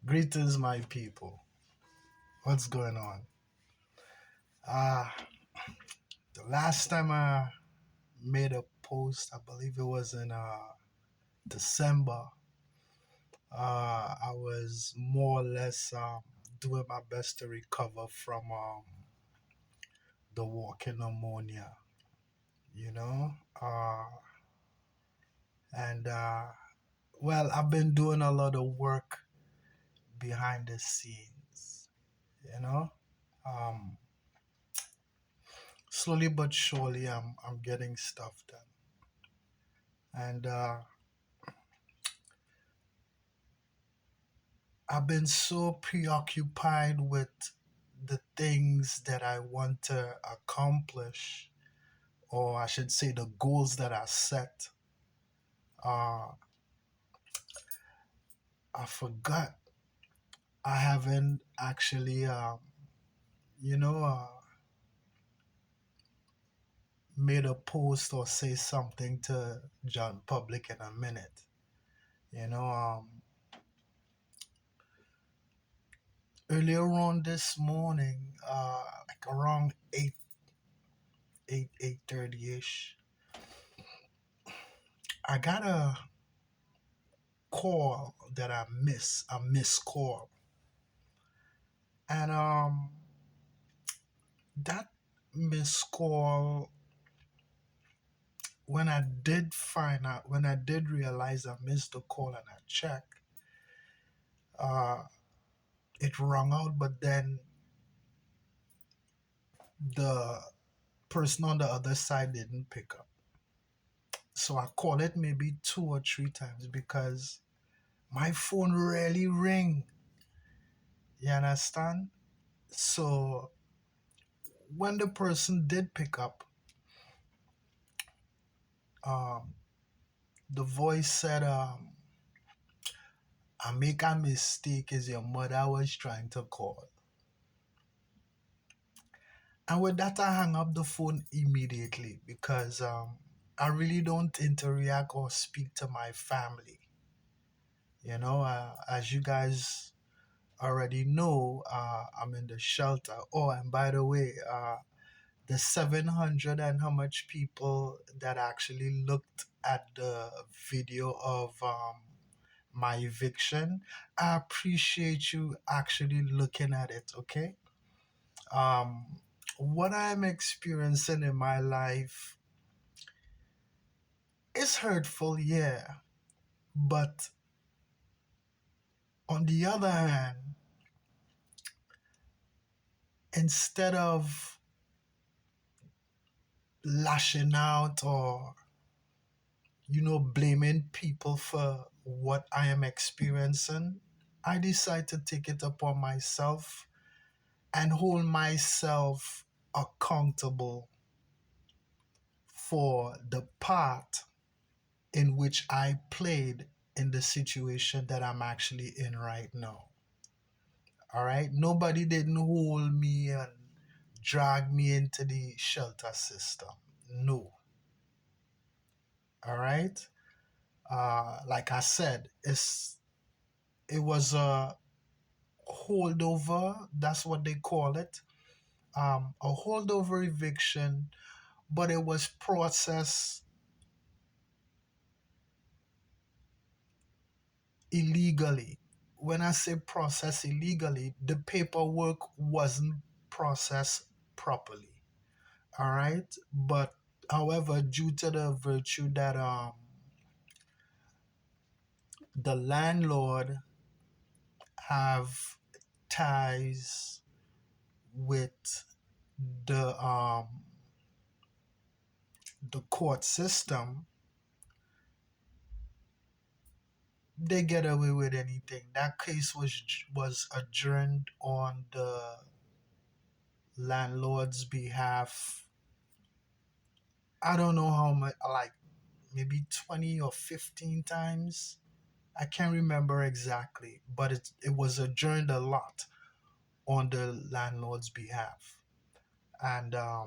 Greetings, my people. What's going on? Uh, the last time I made a post, I believe it was in December. I was more or less doing my best to recover from the walking pneumonia, you know? And well, I've been doing a lot of work behind the scenes, you know? Um, Slowly but surely, I'm getting stuff done. And I've been so preoccupied with the things that I want to accomplish, or I should say, the goals that I set. Uh, I forgot I haven't actually, you know, made a post or say something to John Public in a minute. You know, earlier on this morning, like around 8:30 ish, I got a missed call, and that missed call, when I did realize I missed the call and I checked, uh, it rung out, but then the person on the other side didn't pick up. So I called it maybe two or three times because my phone rarely ring. You understand? So when the person did pick up, um, the voice said, I make a mistake, is your mother was trying to call. And with that, I hung up the phone immediately because I really don't interact or speak to my family. As you guys already know, I'm in the shelter. Oh, and by the way, the 700 and how much people that actually looked at the video of my eviction, I appreciate you actually looking at it, okay? Um, what I'm experiencing in my life is hurtful, yeah. But on the other hand, instead of lashing out or, blaming people for what I am experiencing, I decide to take it upon myself and hold myself accountable for the part in which I played in the situation that I'm actually in right now. All right. Nobody didn't hold me and drag me into the shelter system. No. All right. Like I said, it was a holdover. That's what they call it. A holdover eviction, but it was processed illegally. When I say processed illegally, the paperwork wasn't processed properly. All right. But however, due to the virtue that the landlord have ties with the the court system, they get away with anything. That case was adjourned on the landlord's behalf. I don't know how much, like maybe 20 or 15 times. I can't remember exactly, but it was adjourned a lot on the landlord's behalf. And uh,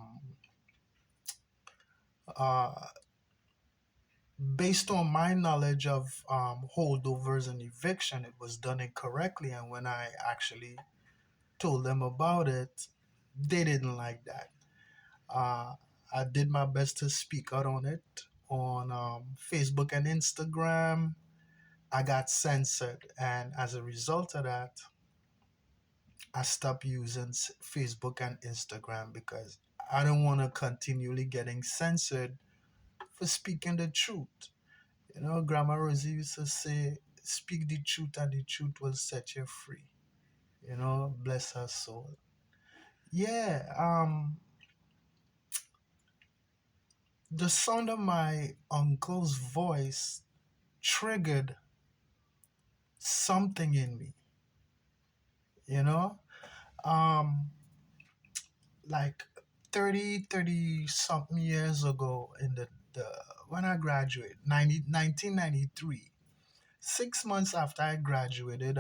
based on my knowledge of holdovers and eviction, it was done incorrectly. And when I actually told them about it, they didn't like that. Uh, I did my best to speak out on it on Facebook and Instagram. I got censored, and as a result of that, I stopped using Facebook and Instagram because I don't want to continually getting censored for speaking the truth. Grandma Rosie used to say, "Speak the truth, and the truth will set you free." Bless her soul. Yeah, the sound of my uncle's voice triggered something in me. You know, um, like 30 something years ago in the when I graduated, 1993, 6 months after I graduated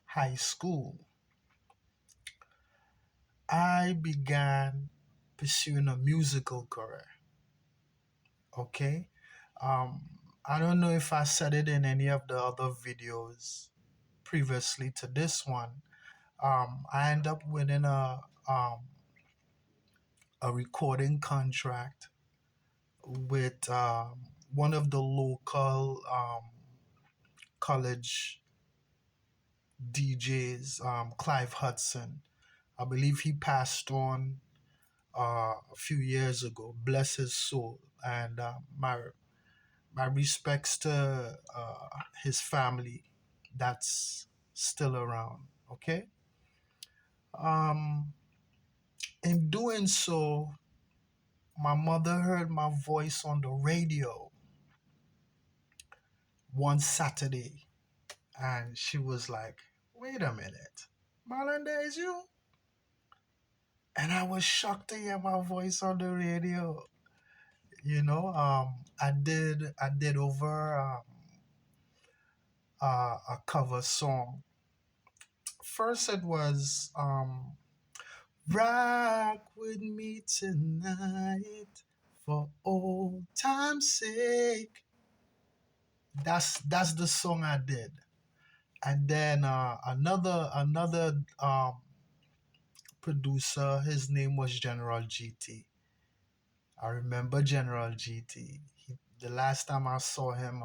high school, I began pursuing a musical career. Okay. Um, I don't know if I said it in any of the other videos previously to this one. I ended up winning um, a recording contract with one of the local college DJs, Clive Hudson. I believe he passed on a few years ago. Bless his soul, and my respects to his family that's still around. Okay. Um, in doing so, my mother heard my voice on the radio one Saturday, and she was like, "Wait a minute, Marlon, is you?" And I was shocked to hear my voice on the radio. I did over a cover song. First, it was "Rock with Me Tonight for old time's sake." That's the song I did. And then another producer, his name was General GT. I remember General GT. The last time I saw him,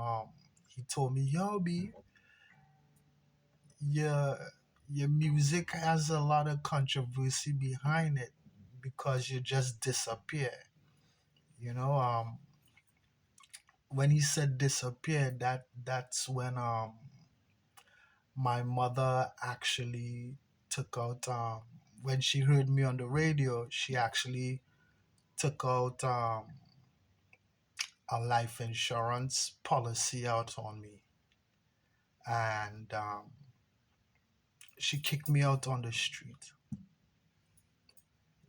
he told me, "Yo, B, your your music has a lot of controversy behind it because you just disappear. You know, when he said disappear, that's when my mother actually took out when she heard me on the radio, she actually took out a life insurance policy out on me, and she kicked me out on the street.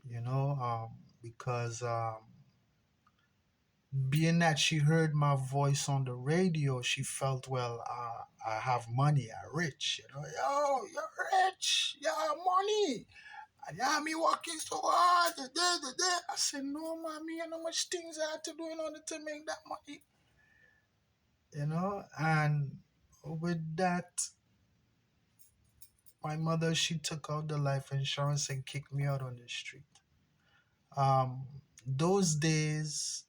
You know, because being that she heard my voice on the radio, she felt, well, I have money, I'm rich. You know, yo, you're rich, you have money. And yeah, me working so hard. I said, no, mommy, you know how much things I had to do in order to make that money. You know, and with that, my mother, she took out the life insurance and kicked me out on the street. Um, those days,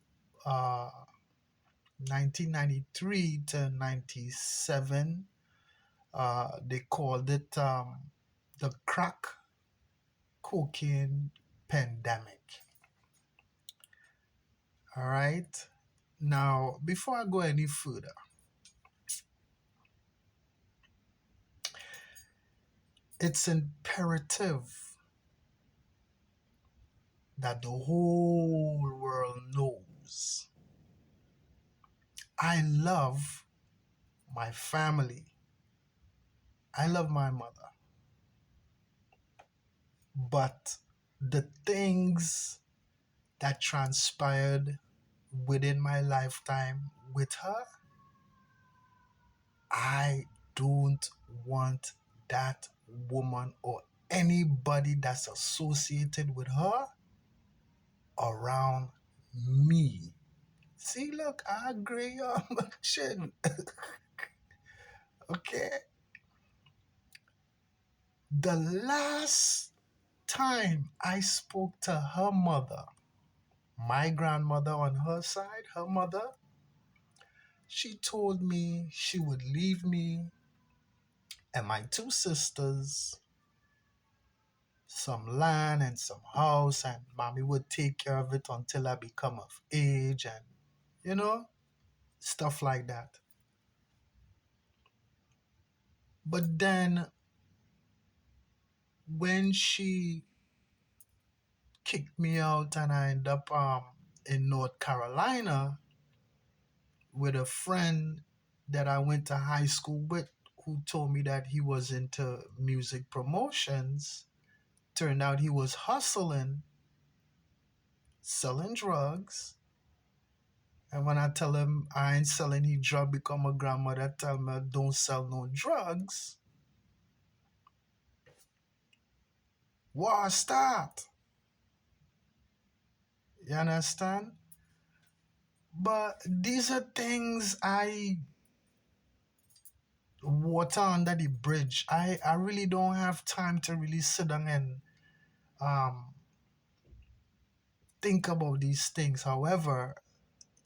uh, 1993 to 97, they called it the crack cocaine pandemic. All right. Now, before I go any further, it's imperative that the whole world knows I love my family. I love my mother. But the things that transpired within my lifetime with her, I don't want that woman or anybody that's associated with her around me. See, look, I agree on shit. Okay. The last time I spoke to her mother, my grandmother on her side, her mother, she told me she would leave me and my two sisters some land and some house, and mommy would take care of it until I become of age, and you know, stuff like that. But then when she kicked me out and I ended up in North Carolina with a friend that I went to high school with, who told me that he was into music promotions. Turned out he was hustling, selling drugs. And when I tell him I ain't selling any drug, become a grandmother, tell me don't sell no drugs. War start. You understand? But these are things I water under the bridge. I really don't have time to really sit down and um, think about these things. However,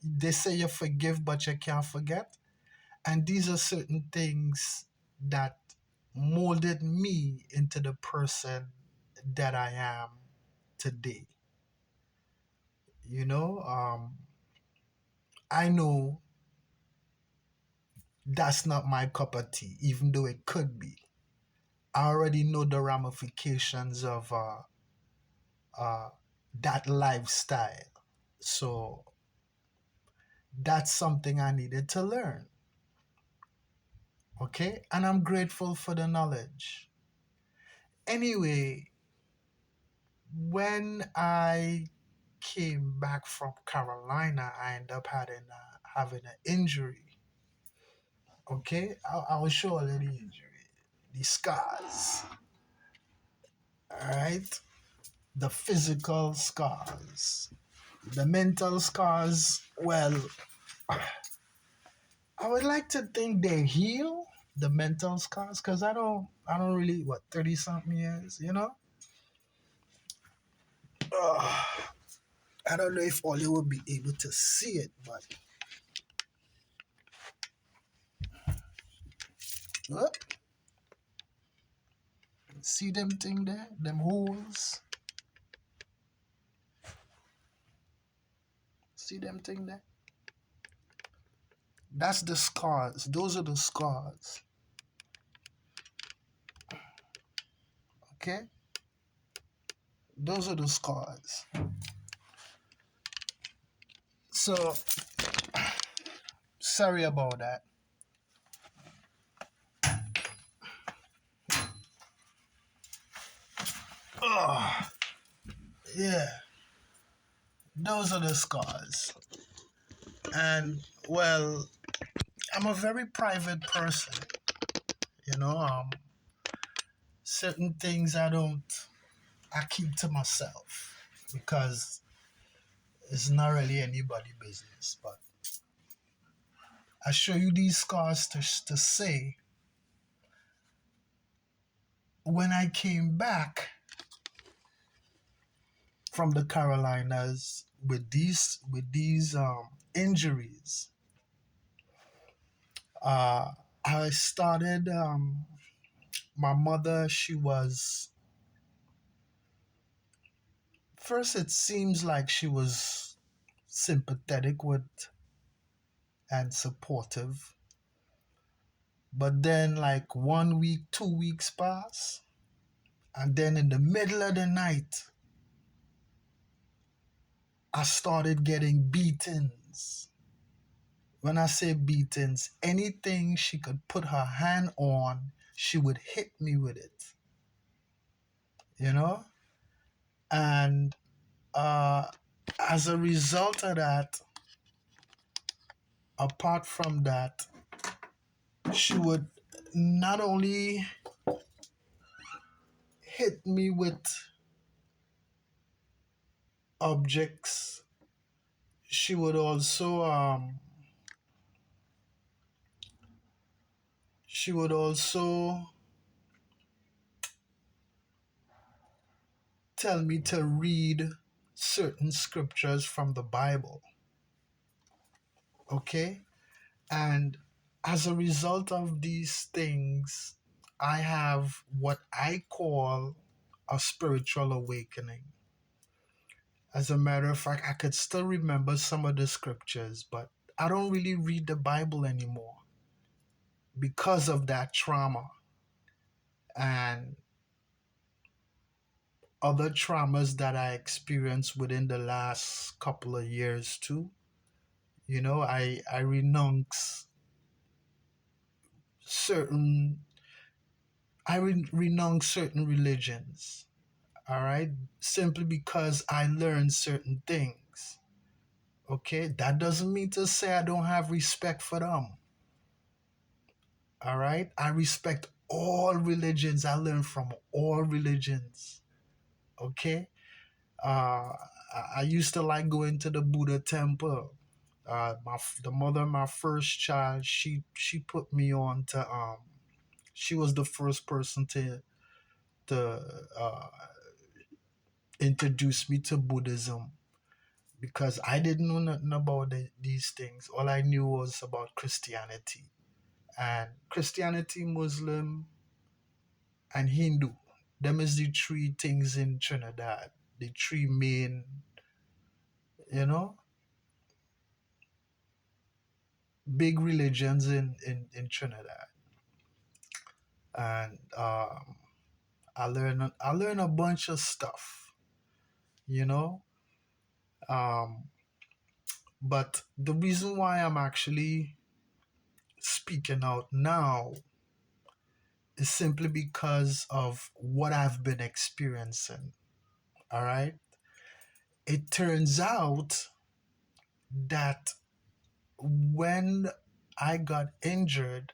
they say you forgive, but you can't forget. And these are certain things that molded me into the person that I am today. You know, I know that's not my cup of tea, even though it could be. I already know the ramifications of uh, that lifestyle. So that's something I needed to learn. Okay. And I'm grateful for the knowledge. Anyway, when I came back from Carolina, I ended up having an injury. Okay. I will show a little injury, the scars. All right. The physical scars, the mental scars. Well, I would like to think they heal the mental scars because I don't really, what, 30 something years, you know? I don't know if all you will be able to see it, but uh, See them thing there? Them holes? See them thing there? That's the scars. Those are the scars. Okay? Those are the scars. So, sorry about that. Oh, yeah. Those are the scars. And, well, I'm a very private person. You know, certain things I keep to myself because it's not really anybody business. But I show you these scars to say when I came back from the Carolinas with these injuries, uh, I started. My mother, she was first. It seems like she was sympathetic with and supportive, but then like 1 week, 2 weeks pass, and then in the middle of the night, I started getting beatings. When I say beatings, anything she could put her hand on, she would hit me with it, you know? And uh, as a result of that, apart from that, she would not only hit me with objects, she would also she would also tell me to read certain scriptures from the Bible. Okay? And as a result of these things, I have what I call a spiritual awakening. As a matter of fact, I could still remember some of the scriptures, but I don't really read the Bible anymore because of that trauma and other traumas that I experienced within the last couple of years too. You know, I renounce certain renounce certain religions, all right, simply because I learned certain things. Okay, that doesn't mean to say I don't have respect for them. All right, I respect all religions. I learn from all religions. Okay, I used to like going to the Buddha temple. The mother of my first child, she put me on to she was the first person to uh, introduce me to Buddhism because I didn't know nothing about these things. All I knew was about Christianity. And Christianity, Muslim, and Hindu. Them is the three things in Trinidad. The three main, you know, big religions in Trinidad. And I learn a bunch of stuff, you know. Um, but the reason why I'm actually speaking out now is simply because of what I've been experiencing. All right. It turns out that when I got injured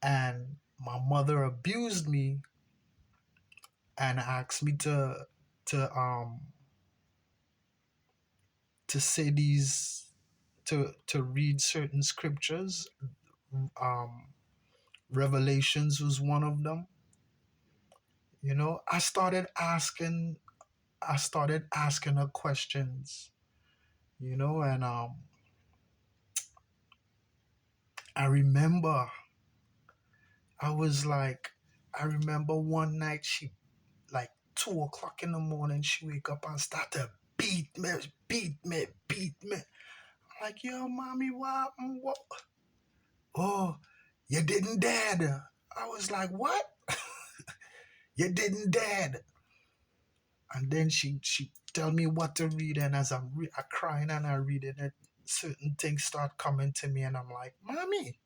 and my mother abused me and asked me to to say these to read certain scriptures, um Revelations was one of them. You know, I started asking her questions, you know, and I remember I was like, I remember one night she, like 2 o'clock in the morning, she wake up and start to beat me, beat me, beat me. I'm like, yo, mommy, what? Oh, you didn't dead. I was like, what? You didn't dead. And then she tell me what to read, and as I crying and I reading it, certain things start coming to me, and I'm like, mommy,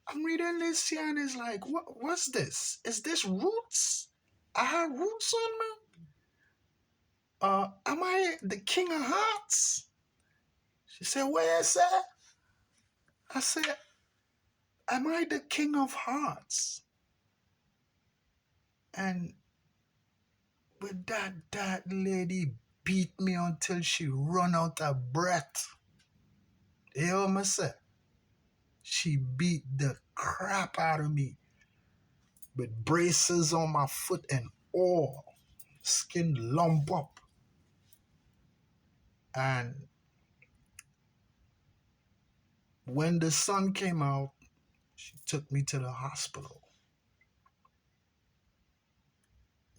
I'm reading this here, and it's like, what's this? Is this roots? I have roots on me. Am I the king of hearts? She said, where is that? I said, am I the king of hearts? And with that lady beat me until she run out of breath. You hear me say? She beat the crap out of me with braces on my foot and all. Skin lump up. And when the sun came out, she took me to the hospital,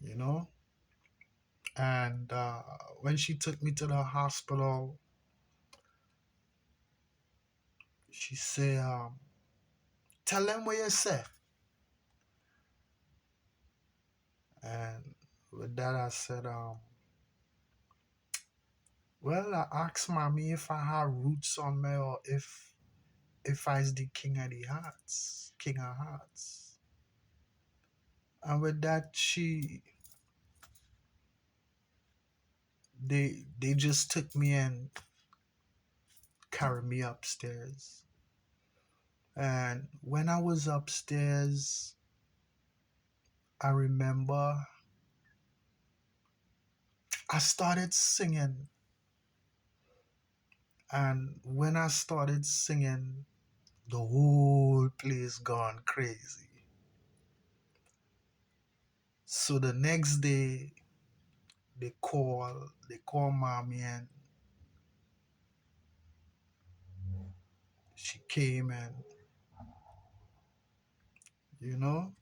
you know? And when she took me to the hospital, she said, tell them what you said. And with that, I said, well, I asked mommy if I had roots on me or if I's the king of the hearts, king of hearts. And with that, they just took me and carried me upstairs. And when I was upstairs, I remember I started singing. And when I started singing, the whole place gone crazy. So the next day, they call mommy, and she came, and you know,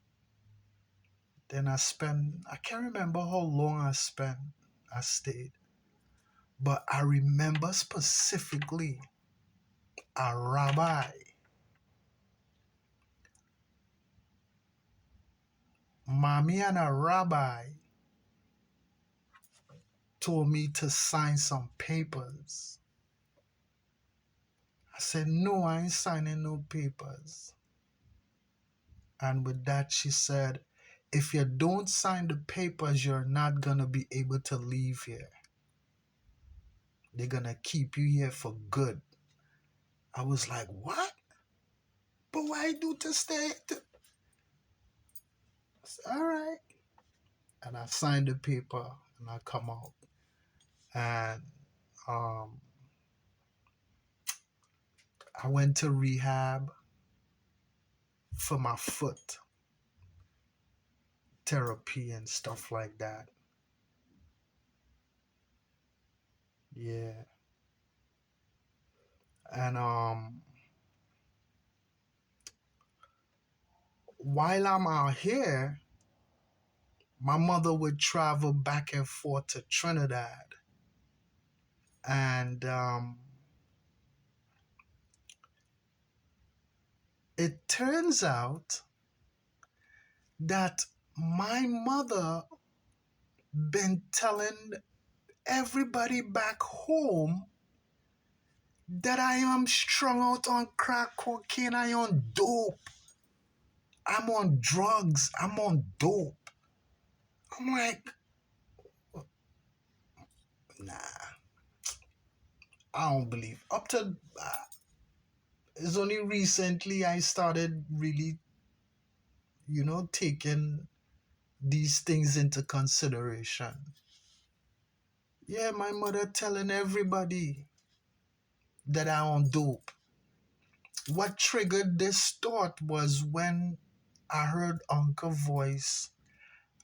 then I can't remember how long I stayed, but I remember specifically a rabbi, mommy and a rabbi told me to sign some papers. I said, no, I ain't signing no papers. And with that, she said, if you don't sign the papers, you're not going to be able to leave here. They're going to keep you here for good. I was like, what? But why do to stay? I said, all right. And I signed the paper and I come out. And um, I went to rehab for my foot, therapy and stuff like that. Yeah. And while I'm out here, my mother would travel back and forth to Trinidad. And it turns out that my mother been telling everybody back home that I am strung out on crack cocaine, I on dope. I'm on drugs, I'm on dope. I'm like, nah, I don't believe. Up to it's only recently I started really, taking these things into consideration. Yeah, my mother telling everybody that I on dope. What triggered this thought was when I heard Uncle voice.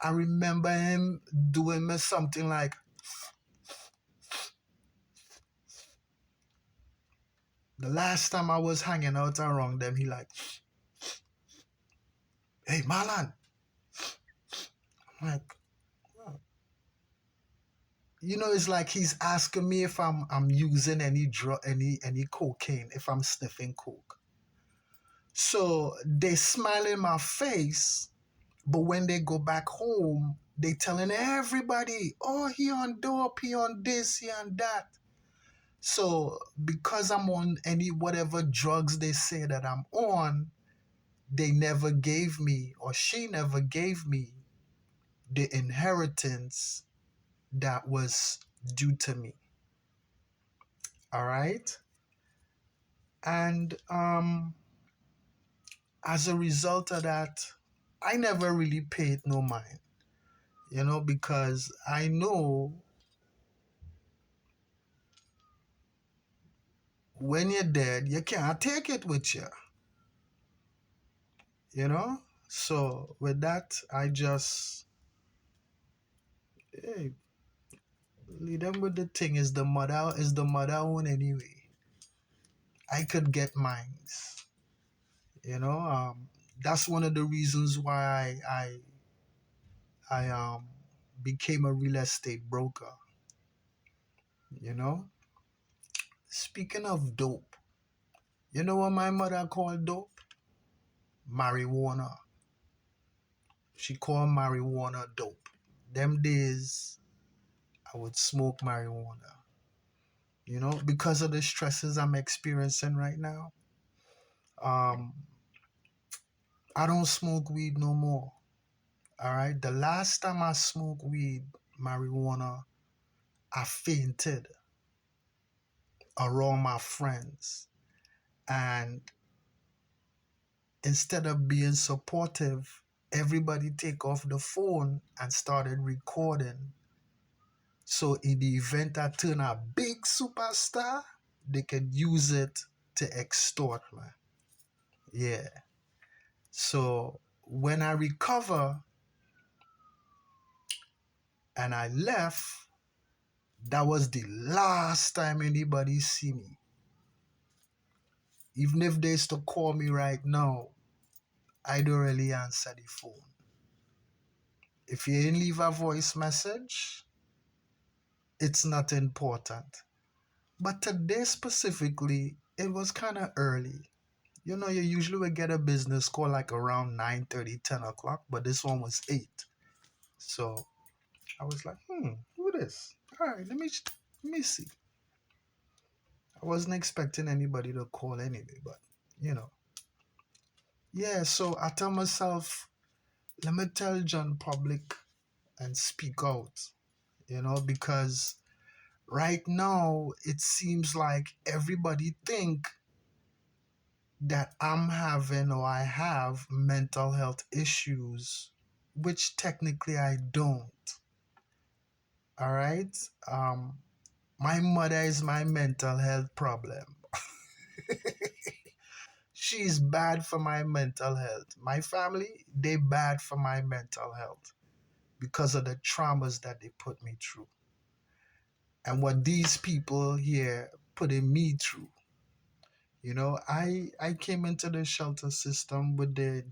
I remember him doing me something like, the last time I was hanging out around them, he like, Hey, Marlon. I'm like, it's like he's asking me if I'm using any drug, any cocaine, if I'm sniffing coke. So they smile in my face, but when they go back home, they telling everybody, oh, he on dope, he on this, he on that. So because I'm on any whatever drugs they say that I'm on, they never gave me, or she never gave me, the inheritance that was due to me. All right. And as a result of that, I never really paid no mind, because I know when you're dead, you can't take it with you, you know? So with that, I just, hey, lead them with the thing is the mother one anyway. I could get mines, you know? That's one of the reasons why I became a real estate broker, you know? Speaking of dope, you know what my mother called dope? Marijuana. She called marijuana dope. Them days, I would smoke marijuana. Because of the stresses I'm experiencing right now. Um, I don't smoke weed no more. All right. The last time I smoked weed, marijuana, I fainted around my friends. And instead of being supportive, everybody take off the phone and started recording. So in the event I turn a big superstar, they can use it to extort me. Yeah. So when I recover and I left, that was the last time anybody see me. Even if they used to call me right now, I don't really answer the phone. If you ain't leave a voice message, it's not important. But today specifically, it was kind of early. You usually would get a business call like around 9:30, 10 o'clock, but this one was 8. So I was like, who this? All right, let me see. I wasn't expecting anybody to call anyway, but you know. Yeah, so I tell myself, let me tell John public and speak out, because right now it seems like everybody think that I'm having or I have mental health issues, which technically I don't. All right. Um, my mother is my mental health problem. She's bad for my mental health. My family, they bad for my mental health because of the traumas that they put me through and what these people here putting me through. I came into the shelter system with the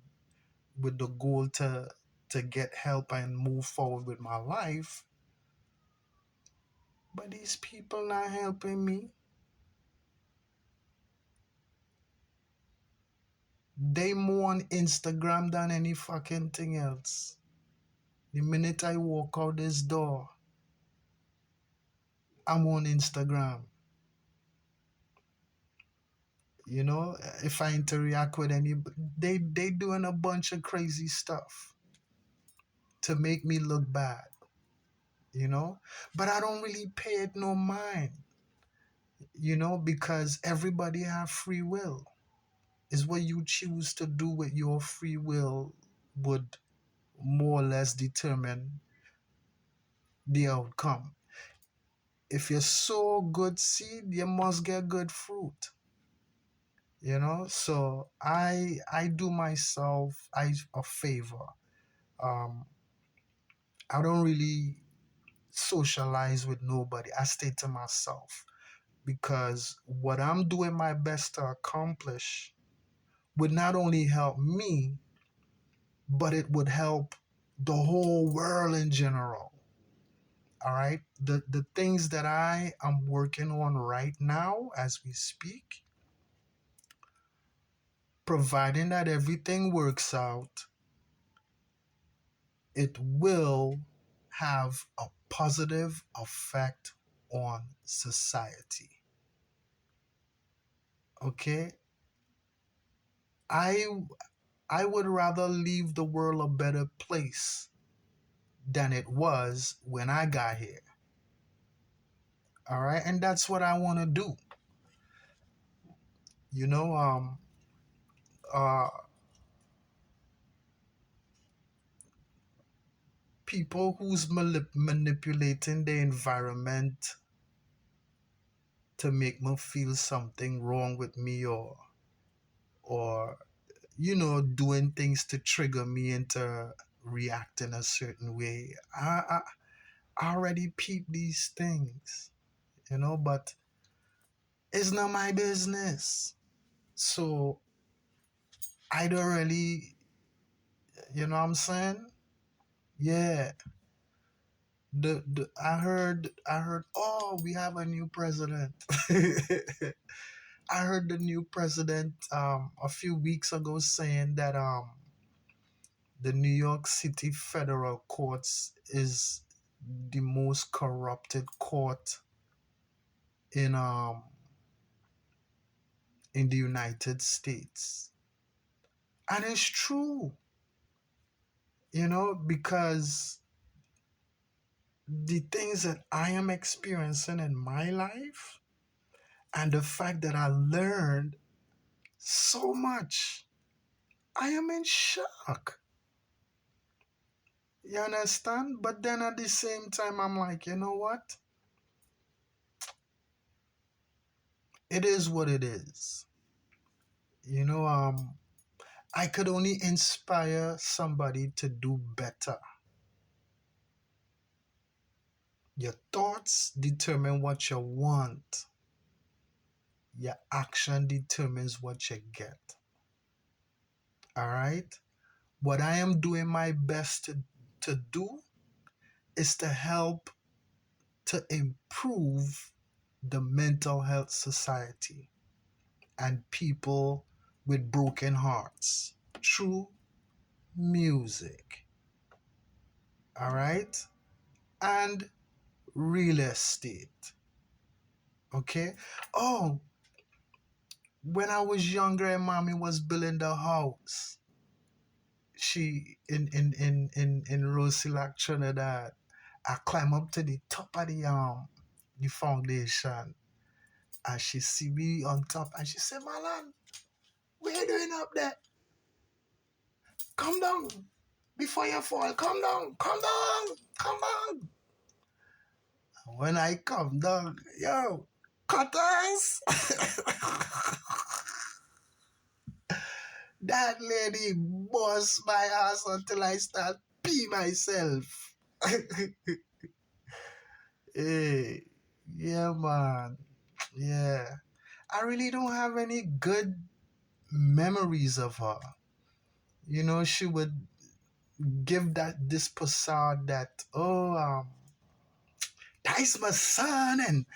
goal to get help and move forward with my life, but these people not helping me. They more on Instagram than any fucking thing else. The minute I walk out this door, I'm on Instagram. If I interact with any, they doing a bunch of crazy stuff to make me look bad, you know. But I don't really pay it no mind, because everybody have free will. Is what you choose to do with your free will would more or less determine the outcome. If you sow good seed, you must get good fruit. So I do myself a favor. um I don't really socialize with nobody. I stay to myself because what I'm doing my best to accomplish would not only help me, but it would help the whole world in general. All right. The things that I am working on right now as we speak, providing that everything works out, it will have a positive effect on society. Okay? I I would rather leave the world a better place than it was when I got here. All right? And that's what I want to do. You know, uh people who's manipulating the environment to make me feel something wrong with me, or doing things to trigger me into reacting a certain way. I already peep these things, but it's not my business. So I don't really, you know what I'm saying? Yeah. I heard, oh, we have a new president. I heard the new president a few weeks ago saying that the New York City federal courts is the most corrupted court in in the United States. And it's true, because the things that I am experiencing in my life and the fact that I learned so much, I am in shock. You understand? But then at the same time, I'm like, you know what? It is what it is. You know, I could only inspire somebody to do better. Your thoughts determine what you want. Your action determines what you get. All right? What I am doing my best to do is to help to improve the mental health society and people with broken hearts through music. All right? And real estate. Okay? Oh, when I was younger and mommy was building the house, she in Rosilac, Trinidad, I climb up to the top of the foundation, and she see me on top, and she said, "Malan, what you doing up there? Come down before you fall. Come down, come down, come down." When I come down, yo, cutters. That lady bust my ass until I start pee myself. Hey, yeah, man. Yeah. I really don't have any good memories of her. She would give this facade that, oh, that is my son, and